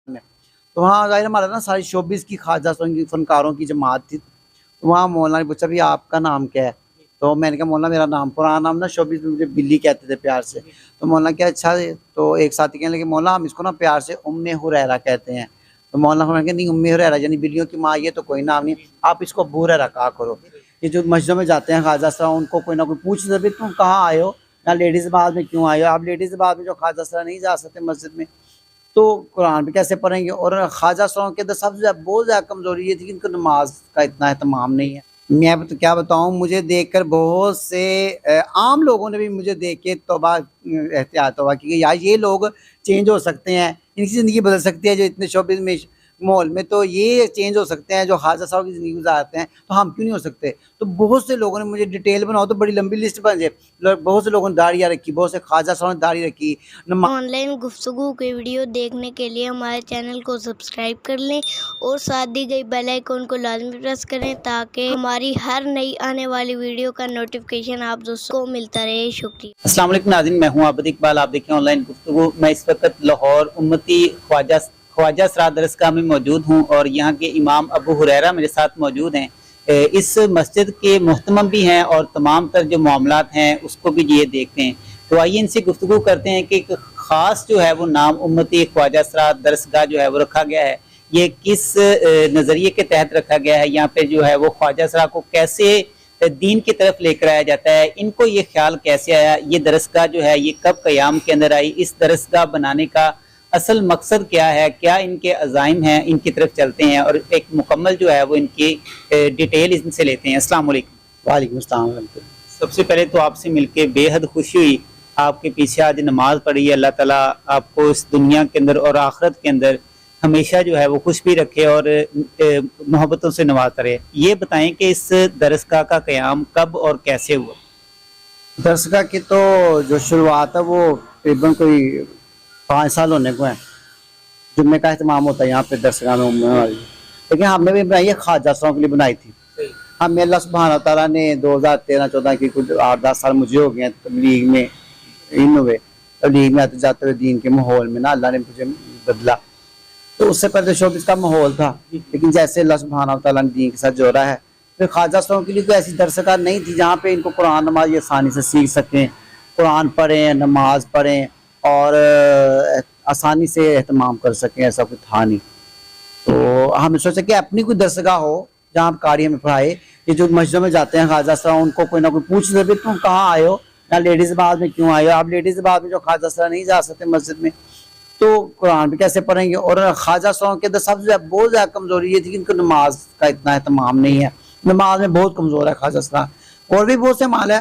में। तो वहाँ ज़ाहिर हमारा ना सारी शोबिस की ख्वाजा की फनकारों की जमात थी। तो वहाँ मौलाना ने पूछा भी आपका नाम क्या है? तो मैंने कहा मौलाना मेरा नाम पुराना नाम ना शोबिस में मुझे बिल्ली कहते थे प्यार से। तो मौलाना क्या अच्छा है? तो एक साथी कहने लगे मौलाना हम इसको ना प्यार से उम्मे हुरैरा कहते हैं। तो मौलाना फरमाया नहीं उम्मे हुरैरा यानी बिल्लियों की माँ ये तो कोई नाम नहीं, आप इसको अबू हुरैरा कहा करो। ये जो मस्जिदों में जाते हैं ख्वाजा साहब उनको कोई ना कोई पूछ दे तुम कहाँ आए हो या लेडीज़ बात में क्यों आए हो? आप लेडीज़ बात में जो ख्वाजा साहब नहीं जा सकते मस्जिद में तो कुरान भी कैसे पढ़ेंगे? और ख्वाजा साहब के अंदर सबसे बहुत ज़्यादा कमज़ोरी ये थी कि इनको नमाज का इतना एहतमाम नहीं है। मैं तो क्या बताऊँ, मुझे देखकर बहुत से आम लोगों ने भी मुझे देख के तौबा एहतियात तौबा की कि यार ये लोग चेंज हो सकते हैं, इनकी ज़िंदगी बदल सकती है जो इतने शोबिज़ में माहौल में तो ये चेंज हो सकते हैं जो ख्वाजा साहब की ज़िंदगी गुजारते हैं, तो हम क्यों नहीं हो सकते? तो बहुत से लोगों ने मुझे डिटेल बनाओ तो बड़ी लंबी लिस्ट बन जाए। बहुत से लोगों ने दाढ़ियाँ रखी, बहुत से ख्वाजा साहब ने दाढ़ी रखी। ऑनलाइन गुफ्तगू के वीडियो देखने के लिए हमारे चैनल को सब्सक्राइब कर लें और साथ दी गई बेल आइकन को लाजमी प्रेस करें ताकि हमारी हर नई आने वाली वीडियो का नोटिफिकेशन आप दोस्तों को मिलता रहे। शुक्रिया। अस्सलाम वालेकुम नाज़रीन, मैं हूं आबिद इकबाल। आप देखें ऑनलाइन गुफ्तगू। मैं इस वक्त लाहौर उम्मती ख्वाजा सराद दरसगाह में मौजूद हूं और यहाँ के इमाम अबू हुरैरा मेरे साथ मौजूद हैं। इस मस्जिद के मुहतमम भी हैं और तमाम तर जो मामलात हैं उसको भी ये देखते हैं। तो आइए इनसे गुफ्तगू करते हैं कि एक ख़ास जो है वो नाम उम्मती ख्वाजा सराद दरसगाह जो है वो रखा गया है, ये किस नज़रिए के तहत रखा गया है, यहाँ पे जो है वो ख्वाजा सराद को कैसे दीन की तरफ लेकर आया जाता है, इनको ये ख्याल कैसे आया, ये दरसगाह जो है ये कब क़याम के अंदर आई, इस दरसगाह बनाने का असल मकसद क्या है, क्या इनके अज़ाइम हैं, इनकी तरफ चलते हैं और एक मुकम्मल जो है वो इनकी डिटेल इनसे लेते हैं। अस्सलाम वालेकुम। वालेकुम अस्सलाम। सबसे पहले तो आपसे मिलके बेहद खुशी हुई। आपके पीछे आज नमाज पढ़ी है। अल्लाह ताला आपको इस दुनिया के अंदर और आखिरत के अंदर हमेशा जो है वो खुश भी रखे और मोहब्बतों से नवाजता रहे। ये बताएं कि इस दरसगाह का क़याम कब और कैसे हुआ? दरसगाह की तो जो शुरुआत है वो तकरीबन कोई 5 साल होने को है। जुम्मे का एहतमाम होता है यहाँ पे दरसगाह में उम्मे वाली, लेकिन हमने भी बनाई है ख्वाजा साहब के लिए बनाई थी। हमें अल्लाह सुब्हान तआला ने 2013-14 की कुछ 8-10 साल मुझे हो गए तबलीग में इन हुए, तबलीग में आते जाते हुए दीन के माहौल में ना अल्लाह ने मुझे बदला। तो उससे पहले शोबिस का माहौल था, लेकिन जैसे अल्लाह सुब्हान तआला ने दीन के साथ जोड़ा है, फिर ख्वाजा साहब के लिए कोई ऐसी दरसगाह नहीं थी जहाँ पे इनको कुरान नमाज आसानी से सीख सकें, कुरान पढ़ें, नमाज पढ़ें और आसानी से एहतमाम कर सकें, ऐसा कुछ था नहीं। तो हमने सोचा कि अपनी कोई दरसगाह हो जहाँ कारी हमें पढ़ाए। ये जो मस्जिदों में जाते हैं ख्वाजा साहब उनको कोई ना कोई पूछ दे तुम कहाँ आए हो या लेडीज़ बात में क्यों आए हो? आप लेडीज़ बात में जो ख्वाजा साहब नहीं जा सकते मस्जिद में तो कुरान भी कैसे पढ़ेंगे? और ख्वाजा साहब के अंदर सबसे बहुत ज़्यादा कमज़ोरी ये थी कि इनको नमाज का इतना एहतमाम नहीं है, नमाज में बहुत कमज़ोर है ख्वाजा साहब। और भी बहुत से माल है।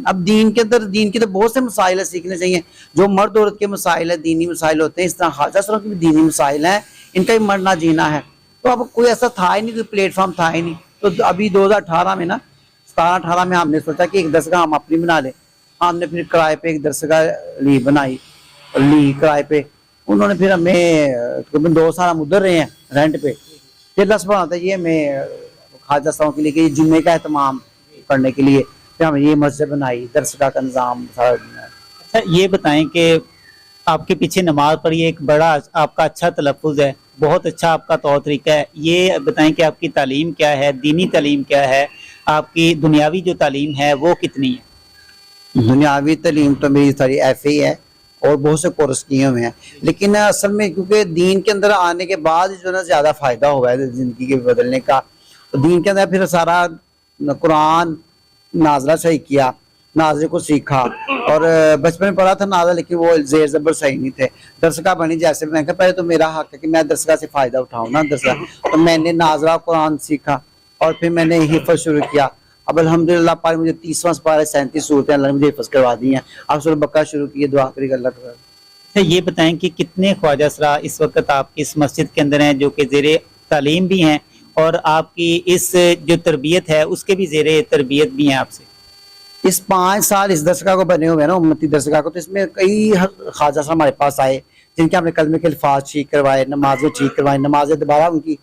अब दीन के अंदर दीन के तो बहुत से मसाइल सीखने चाहिए, जो मर्द औरत के मसाइल है, दीनी मसाइल होते हैं, इस तरह ख्वाजा साहब के भी दीनी मसाइल हैं, इनका भी मरना जीना है। तो अब कोई ऐसा था ही नहीं, कोई प्लेटफॉर्म था ही नहीं। तो अभी 2018 में ना 17-18 में हमने सोचा कि एक दरसगाह हम अपनी बना लें। हमने फिर किराए पे एक दरसगाह ली बनाई, ली किराए पे। उन्होंने फिर हमें तकरीबन 2 साल हम उधर रहे हैं रेंट पे। फिर दस बनाता ये मैं ख्वाजा साहब के लिए कि जुम्मे का एहतमाम करने के लिए फिर हमने ये मस्जिद बनाई, दरसगाह का निज़ाम सारा। अच्छा ये बताएं कि आपके पीछे नमाज पढ़ी, एक बड़ा आपका अच्छा तलफ़ुज़ है, बहुत अच्छा आपका तौर तरीका है। ये बताएं कि आपकी तालीम क्या है, दीनी तालीम क्या है, आपकी दुनियावी जो तालीम है वो कितनी है? दुनियावी तालीम तो मेरी सारी ऐसे ही है और बहुत से कोर्स किए हुए हैं, लेकिन असल में क्योंकि दीन के अंदर आने के बाद जो है ज़्यादा फ़ायदा हुआ है ज़िंदगी के बदलने का। तो दीन के अंदर फिर सारा कुरान नाज़रा सही किया, नाज़रे को सीखा और बचपन में पढ़ा था नाज़रा, लेकिन वो ज़ेर ज़बर सही नहीं थे। दरसगाह बनी जैसे मैं कहा पहले तो मेरा हक है कि मैं दरसगाह से फ़ायदा उठाऊँ ना दरसगाह। तो मैंने नाज़रा कुरान सीखा और फिर मैंने हिफ़्ज़ शुरू किया। अब अल्हम्दुलिल्लाह पाक मुझे 30वां पारा 37 सूरतें अल्लाह ने मुझे हिफ़्ज़ करवा दी हैं। अब सूरह बकरा शुरू की है, दुआ करेगा अल्लाह ताला। अच्छा ये बताएं कि कितने ख्वाजा सराद इस वक्त आपकी इस मस्जिद के अंदर हैं जो कि ज़ेरे तालीम भी हैं और आपकी इस जो तरबियत है उसके भी ज़ेरे तरबियत भी हैं आपसे? इस 5 साल इस दरसगाह को बने हुए हैं ना उम्मती दरसगाह को, तो इसमें कई ख्वाजा साहब हमारे पास आए जिनके हमने कलमे के अल्फाज ठीक करवाए, नमाजें ठीक करवाई, नमाजें दोबारा उनकी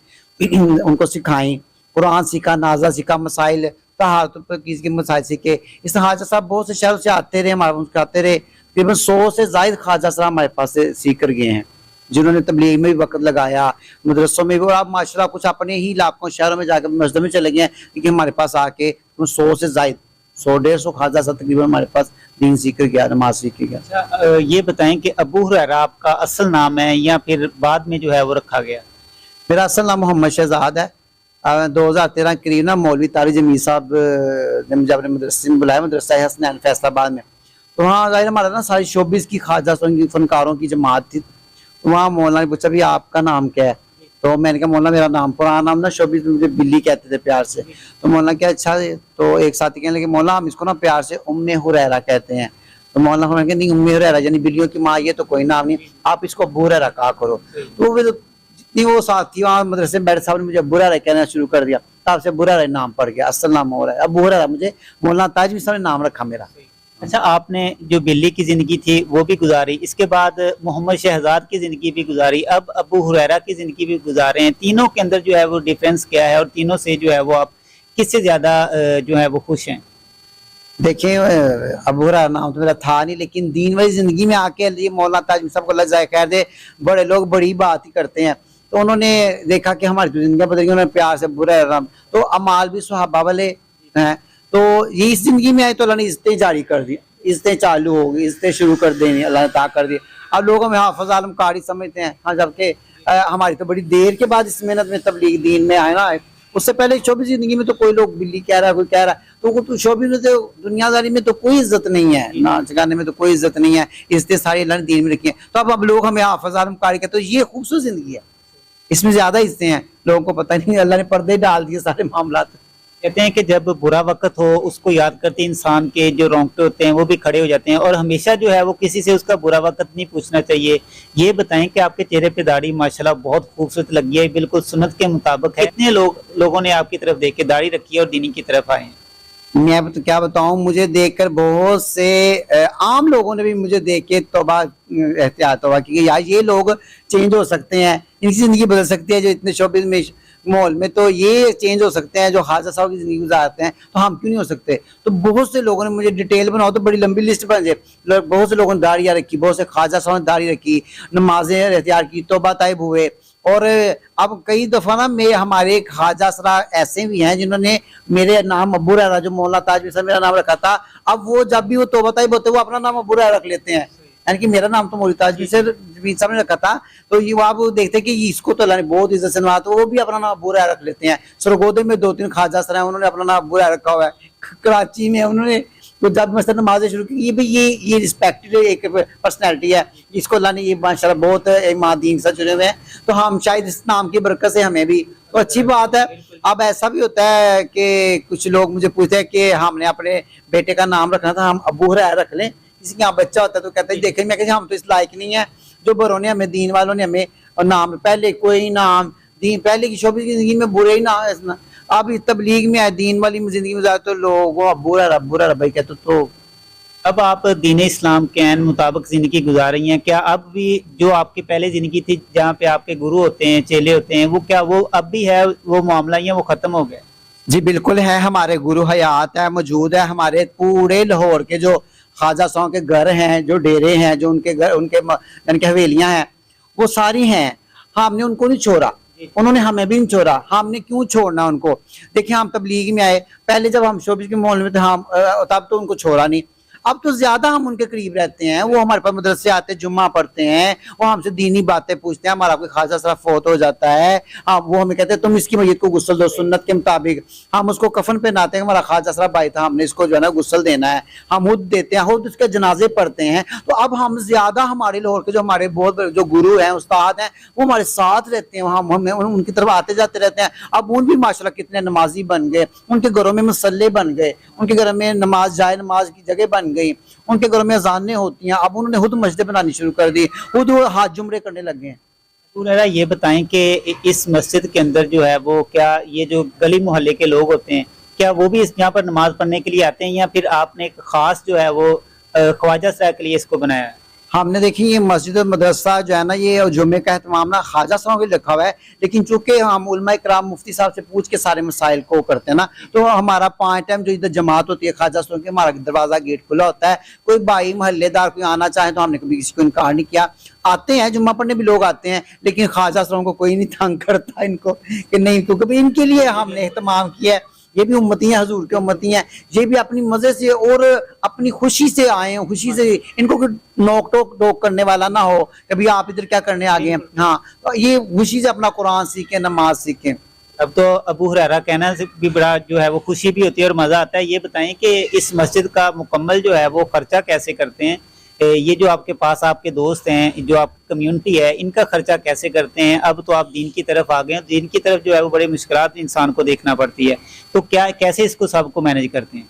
उनको सिखाई, कुरान सीखा, नाज़ा सीखा, मसाइल तहारत के मसाइल सीखे। इस ख्वाजा साहब बहुत से शहरों से आते रहे, हमारे आते रहे। तकरीबन 100 से ज़ायद ख्वाजा साहब हमारे पास से सीख कर गए हैं। जिन्होंने तबलीग में भी वक्त लगाया, मदरसों में भी, और आप माशाल्लाह कुछ अपने ही इलाकों शहरों में जाकर मस्जिद में चले गए हैं, क्योंकि हमारे पास आके 100 से ज़ायद 100-150 खाजा सा तकरीबन हमारे पास दीन सीख कर गया, नमाज सीख के गया। अच्छा, ये बताएं कि अबू हुरैरा आपका असल नाम है या फिर बाद में जो है वो रखा गया? मेरा असल नाम मोहम्मद शहजाद है। 2013 करीब ना मौलवी तारिक जमील साहब ने मुझे अपने मदरसे में बुलाया, मदरसा हसनैन फैसलाबाद में। तो वहाँ ज़ाहिर हमारा ना सारी शोबिस की खाजा की फनकारों की जमात थी। तो वहाँ मौलाना ने पूछा भी आपका नाम क्या है? तो मैंने कहा मौलाना मेरा नाम, पुराना नाम ना शोबिस में मुझे बिल्ली कहते थे प्यार से। तो मौलाना क्या अच्छा है? तो एक साथी कहने लगे मौलाना हम इसको ना प्यार से उम्मे हुरैरा कहते हैं। तो मौलाना फरमाया कि नहीं, उम्मे हुरैरा यानी बिल्लियों की माँ, ये तो कोई नाम नहीं, आप इसको अबू हुरैरा कहा करो। तो वे जितनी वो साथी वहाँ मदरसे में बैठे साहब ने मुझे अबू हुरैरा कहना शुरू कर दिया, तब से अबू हुरैरा नाम पड़ गया, असल नाम हो रहा है अबू हुरैरा। मुझे मौलाना ताजवी साहब ने नाम रखा मेरा। अच्छा, आपने जो बिल्ली की जिंदगी थी वो भी गुजारी, इसके बाद मोहम्मद शहजाद की जिंदगी भी गुजारी, अब अबू हुरैरा की जिंदगी भी गुजारे हैं। तीनों के अंदर जो है वो डिफरेंस क्या है और तीनों से जो है वो आप किससे ज्यादा जो है वो खुश हैं? देखिए अबू हुरैरा नाम तो मेरा था नहीं, लेकिन दीन वाली जिंदगी में आके ये मौलाना ताजवी साहब को अल्लाह जाए खैर दे, बड़े लोग बड़ी बात ही करते हैं। तो उन्होंने देखा कि हमारी तो जिंदगी बदल गई, उन्होंने प्यार से अबू हुरैरा नाम, तो अमाल भी सुहाबा वाले हैं। तो ये इस जिंदगी में आए तो अल्लाह ने इज्जतें जारी कर दी, इज्जतें चालू हो गई, इज्जतें शुरू कर देनी अल्लाह ने ता कर दी। अब लोग हमें हाफिज आलम कारी समझते हैं, हाँ, जबकि हमारी तो बड़ी देर के बाद इस मेहनत में तबलीग दीन में आए ना। उससे पहले शोबी जिंदगी में तो कोई लोग बिल्ली कह रहा है, कोई कह रहा है, तो शोबी में तो दुनियादारी में तो कोई इज्जत नहीं है, नाच गाने में तो कोई इज्जत नहीं है, इज्जतें सारी अल्लाह ने दीन में रखी है। तो अब लोग हमें हाफिज आलम कारी कहते, तो ये खूबसूरत जिंदगी है, इसमें ज्यादा इज्जतें हैं, लोगों को पता नहीं, अल्लाह ने पर्दे डाल दिए सारे मामलात। कहते हैं कि जब बुरा वक्त हो उसको याद करते इंसान के जो रोंगटे होते हैं वो भी खड़े हो जाते हैं, और हमेशा जो है वो किसी से उसका बुरा वक्त नहीं पूछना चाहिए। ये बताएं कि आपके चेहरे पे दाढ़ी माशाल्लाह बहुत खूबसूरत लगी है, बिल्कुल सुन्नत के मुताबिक है। कितने लोगों ने आपकी तरफ देख के दाढ़ी रखी है और दीनी की तरफ आए हैं? मैं तो क्या बताऊं, मुझे देखकर बहुत से आम लोगों ने भी मुझे देख के तौबा एहतियात हुआ कि यार ये लोग चेंज हो सकते हैं, इनकी जिंदगी बदल सकती है, जो इतने शोबिस में माहौल में तो ये चेंज हो सकते हैं, जो ख्वाजा साहब की जिंदगी गुजारते हैं, तो हम क्यों नहीं हो सकते? तो बहुत से लोगों ने मुझे डिटेल बनाओ तो बड़ी लंबी लिस्ट बन जाए, बहुत से लोगों ने दाढ़ियाँ रखी, बहुत से ख्वाजा साहब ने दाढ़ी रखी, नमाजें एहतियार की, तौबा ताइब हुए। और अब कई दफा ना मैं हमारे ख्वाजा सरा ऐसे भी हैं जिन्होंने मेरे नाम अबू हुरैरा, जो मौलाना ताजवी साहब मेरा नाम रखा था, अब वो जब भी वो तौबा ताइब होते वो अपना नाम अबू हुरैरा रख लेते हैं, यानी कि मेरा नाम तो मौलवी ताजवी साहब ने रखा था। तो ये आप देखते हैं कि इसको तो अल्लाह ने बहुत इज्जत से नवाजा, तो वो भी अपना नाम अबू हुरैरा रख लेते हैं। सरगोदे में 2-3 ख्वाजा सर हैं, उन्होंने अपना नाम अबू हुरैरा रखा हुआ है। कराची में उन्होंने तो जब मस्जिद नमाजें शुरू की, ये भाई ये रिस्पेक्टेड एक पर्सनैलिटी है, इसको अल्लाह ने ये माशाल्लाह बहुत ईमान दीन से चुने हुए हैं। तो हम शायद इस नाम की बरकत से हमें भी तो अच्छी बात है। अब ऐसा भी होता है कि कुछ लोग मुझे पूछते हैं कि हमने अपने बेटे का नाम रखना था, हम अबू हुरैरा रख लें, किसी के यहाँ बच्चा होता है तो कहता है देखें, मैं कहती हम तो इस लायक नहीं है, जो बड़ों ने हमें दीन वालों ने हमें नाम पहले कोई नाम दीन पहले की शोबी की जिंदगी में बुरे ही ना, अब इस तबलीग में आए दीन वाली जिंदगी में जाए तो लोग अबू हुरैरा भाई कहते। तो अब आप दीन इस्लाम के ऐन मुताबिक जिंदगी गुजार रही हैं, क्या अब भी जो आपकी पहले जिंदगी थी जहाँ पे आपके गुरु होते हैं, चेले होते हैं, वो क्या वो अब भी है वो मामला, या वो खत्म हो गया? जी बिल्कुल है, हमारे गुरु हयात है, मौजूद है। हमारे पूरे लाहौर के जो ख्वाजा साहब के घर हैं, जो डेरे हैं, जो उनके घर उनके हवेलियां हैं, वो सारी हैं। हमने उनको नहीं छोड़ा, उन्होंने हमें भी नहीं छोड़ा, हमने क्यों छोड़ना उनको? देखिए हम तबलीग में आए, पहले जब हम शोबिस के माहौल में थे हम तब तो उनको छोड़ा नहीं, अब तो ज्यादा हम उनके करीब रहते हैं। वो हमारे पास मदरसे आते हैं, जुम्मा पढ़ते हैं, वो हमसे दीनी बातें पूछते हैं। हमारा कोई खासा सरा फौत हो जाता है, वो हमें कहते हैं तुम इसकी मैयत को गुस्ल दो सुन्नत के मुताबिक। हम उसको कफन पहनाते हैं, हमारा खासा सरा भाई था, हमने इसको जो है ना गुस्ल देना है, हम हुद देते हैं, खुद उसके जनाजे पढ़ते हैं। तो अब हम ज्यादा हमारे लाहौर के जो हमारे बहुत जो गुरु हैं, उस्ताद हैं, वो हमारे साथ रहते हैं, हम हमें उनकी तरफ आते जाते रहते हैं। अब उन भी माशाल्लाह कितने नमाजी बन गए, उनके घरों में मसल्ले बन गए, उनके घर में नमाज जाए नमाज की जगह बन गई, उनके घरों में अजानें होती हैं। अब उन्होंने खुद मस्जिदें बनानी शुरू कर दी, खुद वो हाथ जुमरे करने लगे हैं। पूरा ये बताएं कि इस मस्जिद के अंदर जो है वो क्या ये जो गली मोहल्ले के लोग होते हैं, क्या वो भी इस यहाँ पर नमाज पढ़ने के लिए आते हैं, या फिर आपने एक खास जो है वो ख्वाजा साहब के लिए इसको बनाया है? हमने देखी ये मस्जिद मदरसा जो है ना, ये जुम्मे का एहतमाम ना ख्वाजा साहब के लिखा हुआ है, लेकिन चूंकि हम उलमा इकराम मुफ्ती साहब से पूछ के सारे मसाइल को करते हैं ना, तो हमारा 5 टाइम जो इधर जमात होती है ख्वाजा साहब की, हमारा दरवाजा गेट खुला होता है। कोई भाई महल्लेदार कोई आना चाहे तो हमने कभी किसी को इनकार नहीं किया। आते हैं, जुम्मा पढ़ने भी लोग आते हैं, लेकिन ख्वाजा असरारों को कोई नहीं तंग करता इनको कि नहीं, क्योंकि इनके लिए हमने एहतमाम किया है। ये भी उम्मती हैं, हजूर के उम्मती हैं, ये भी अपनी मजे से और अपनी खुशी से आए हैं, खुशी से, इनको कोई नोक टोक करने वाला ना हो कभी आप इधर क्या करने आ गए हैं। हाँ, तो ये खुशी से अपना कुरान सीखें, नमाज सीखें। अब तो अबू हुरैरा कहना से भी बड़ा जो है वो खुशी भी होती है और मजा आता है। ये बताएं कि इस मस्जिद का मुकम्मल जो है वो खर्चा कैसे करते हैं? ये जो आपके पास आपके दोस्त हैं, जो आप कम्युनिटी है, इनका खर्चा कैसे करते हैं? अब तो आप दीन की तरफ आ गए हैं, दीन की तरफ जो है वो बड़ी मुश्किलात इंसान को देखना पड़ती है, तो क्या कैसे इसको सबको मैनेज करते हैं?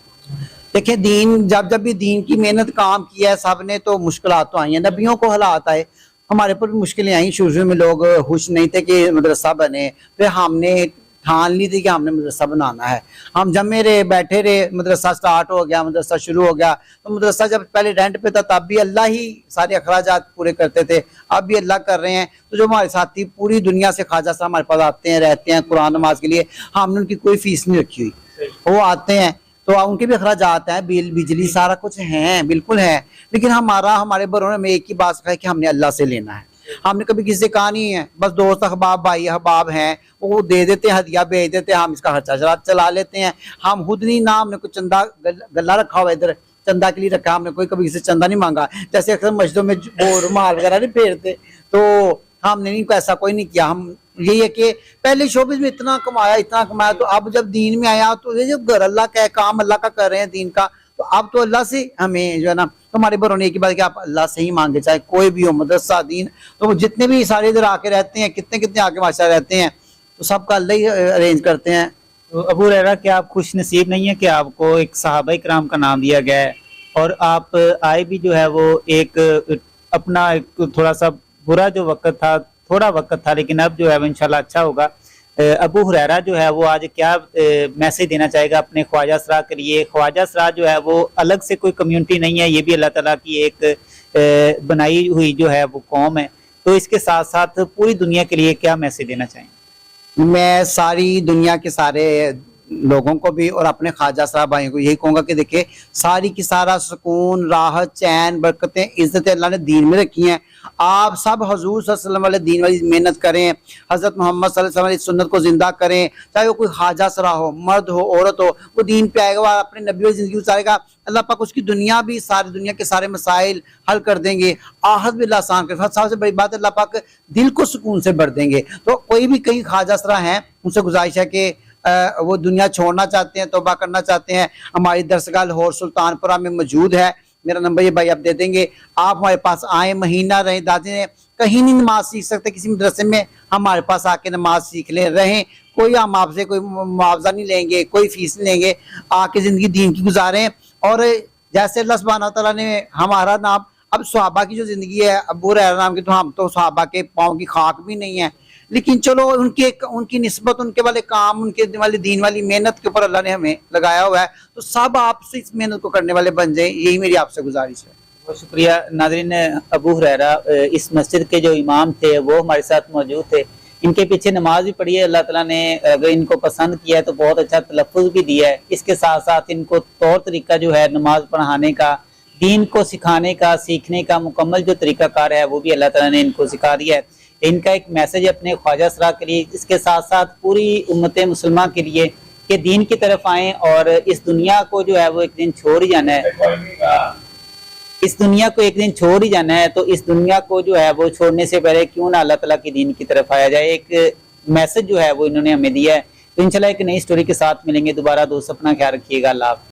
देखिए, दीन जब भी दीन की मेहनत काम किया है सब ने, तो मुश्किलात तो आई हैं, नबियों को हालात आए, हमारे पर भी मुश्किलें आई। शुरू में लोग खुश नहीं थे कि मदरसा बने, फिर हमने ठान ली थी कि हमने मदरसा बनाना है। हम जमे रहे, बैठे रहे, मदरसा स्टार्ट हो गया, मदरसा शुरू हो गया। तो मदरसा जब पहले रेंट पे था तब भी अल्लाह ही सारे अखराजात पूरे करते थे, अब भी अल्लाह कर रहे हैं। तो जो हमारे साथी पूरी दुनिया से ख्वाजा साहब हमारे पास आते हैं, रहते हैं कुरान नमाज के लिए, हमने उनकी कोई फीस नहीं रखी हुई, वो आते हैं तो उनके भी अखराजात हैं, बिल बिजली सारा कुछ है, बिल्कुल है। लेकिन हमारे बरों में एक ही बात है कि हमने अल्लाह से लेना है, हमने कभी किसी से कहा नहीं है। बस दोस्त अहबाब भाई अहबाब हैं, वो दे देते हैं, हदिया भेज देते हैं, हम इसका खर्चा चला लेते हैं। हम खुद नहीं ना हमने कोई चंदा गल्ला रखा हुआ इधर, चंदा के लिए रखा, हमने कोई कभी किसी से चंदा नहीं मांगा। जैसे अक्सर मस्जिदों में वो रुमाल वगैरह नहीं फेरते, तो हमने नहीं, ऐसा कोई नहीं किया। हम यही है कि पहले शोबिस में इतना कमाया, तो अब जब दीन में आया तो ये जो घर अल्लाह का है, काम अल्लाह का कर रहे हैं दीन का, तो अब तो अल्लाह से हमें जो है ना, हमारे पर होने की बात कि आप अल्लाह से ही मांगे, चाहे कोई भी हो, मदरसा दीन। तो जितने भी सारे इधर आके रहते हैं, कितने आके माशा रहते हैं, तो सबका अल्लाह ही अरेंज करते हैं। तो अबू हुरैरा, क्या आप खुश नसीब नहीं है कि आपको एक सहाबा किराम का नाम दिया गया है, और आप आए भी जो है वो एक अपना एक थोड़ा सा बुरा जो वक्त था, थोड़ा वक्त था, लेकिन अब जो है वो इंशाल्लाह अच्छा होगा। अबू हुरैरा जो है वो आज क्या मैसेज देना चाहेगा अपने ख्वाजा असरा के लिए? ख्वाजा असरा जो है वो अलग से कोई कम्युनिटी नहीं है, ये भी अल्लाह ताला की एक बनाई हुई जो है वो कौम है। तो इसके साथ साथ पूरी दुनिया के लिए क्या मैसेज देना चाहेंगे? मैं सारी दुनिया के सारे लोगों को भी और अपने ख्वाजा साहब भाइयों को यही कहूँगा कि देखिए, सारी की सारा सुकून, राहत, चैन, बरकतें, इज्जतें अल्लाह ने दीन में रखी हैं। आप सब हजूर सल्लल्लाहु अलैहि वसल्लम वाले दीन वाली मेहनत करें, हज़रत मोहम्मद सल्लल्लाहु अलैहि वसल्लम वाली सुन्नत को जिंदा करें, चाहे वो कोई ख्वाजा सरा हो, मर्द हो, औरत हो, वो दीन पे आएगा, वो अपने नबी वाली जिंदगी गुजारेगा, अल्लाह पाक उसकी दुनिया भी, सारी दुनिया के सारे मसाइल हल कर देंगे, आहत भी अल्लाह आसान कर, सबसे बड़ी बात अल्लाह पाक दिल को सुकून से भर देंगे। तो कोई भी कहीं ख्वाजा सरा हैं, उनसे गुजारिश है कि वो दुनिया छोड़ना चाहते हैं, तौबा करना चाहते हैं, हमारी दरसगाह लाहौर सुल्तानपुरा में मौजूद है। मेरा नंबर ये भाई आप दे देंगे, आप हमारे पास आए, महीना रहें। दादी ने कहीं नहीं नमाज सीख सकते किसी मदरसे में, हमारे पास आके नमाज सीख लें, रहें। कोई हम आपसे कोई मुआवजा नहीं लेंगे, कोई फीस नहीं लेंगे, आके ज़िंदगी दीन की गुजारें। और जैसे अल्लाह सुब्हानहू तआला ने हमारा नाम, अब सहाबा की जो ज़िंदगी है, अबू हुरैरा नाम की, तो हम तो सहाबा के पाँव की खाक भी नहीं है, लेकिन चलो उनकी निस्बत, उनके वाले काम, उनके वाली दीन वाली मेहनत के ऊपर अल्लाह ने हमें लगाया हुआ है। तो सब आपसे इस मेहनत को करने वाले बन जाए, यही मेरी आपसे गुजारिश है। बहुत शुक्रिया। नाज़रीन, अबू हुरैरा इस मस्जिद के जो इमाम थे वो हमारे साथ मौजूद थे। इनके पीछे नमाज भी पढ़ी है, अल्लाह ताला ने अगर इनको पसंद किया है तो बहुत अच्छा तलफ़्फ़ुज़ भी दिया है। इसके साथ साथ इनको तौर तरीका जो है नमाज पढ़ाने का, दीन को सिखाने का, सीखने का मुकम्मल जो तरीक़ाकार है वो भी अल्लाह ताला ने इनको सिखा दिया है। इनका एक मैसेज है अपने ख्वाजा असरा के लिए, इसके साथ साथ पूरी उम्मत मुसलमान के लिए कि दीन की तरफ आएँ, और इस दुनिया को जो है वो एक दिन छोड़ ही जाना है, इस दुनिया को एक दिन छोड़ ही जाना है। तो इस दुनिया को जो है वो छोड़ने से पहले क्यों ना अल्लाह ताला की दीन की तरफ आया जाए, एक मैसेज जो है वो इन्होंने हमें दिया है। तो इंशाल्लाह एक नई स्टोरी के साथ मिलेंगे दोबारा। दोस्त अपना ख्याल रखिएगा। अल्लाह।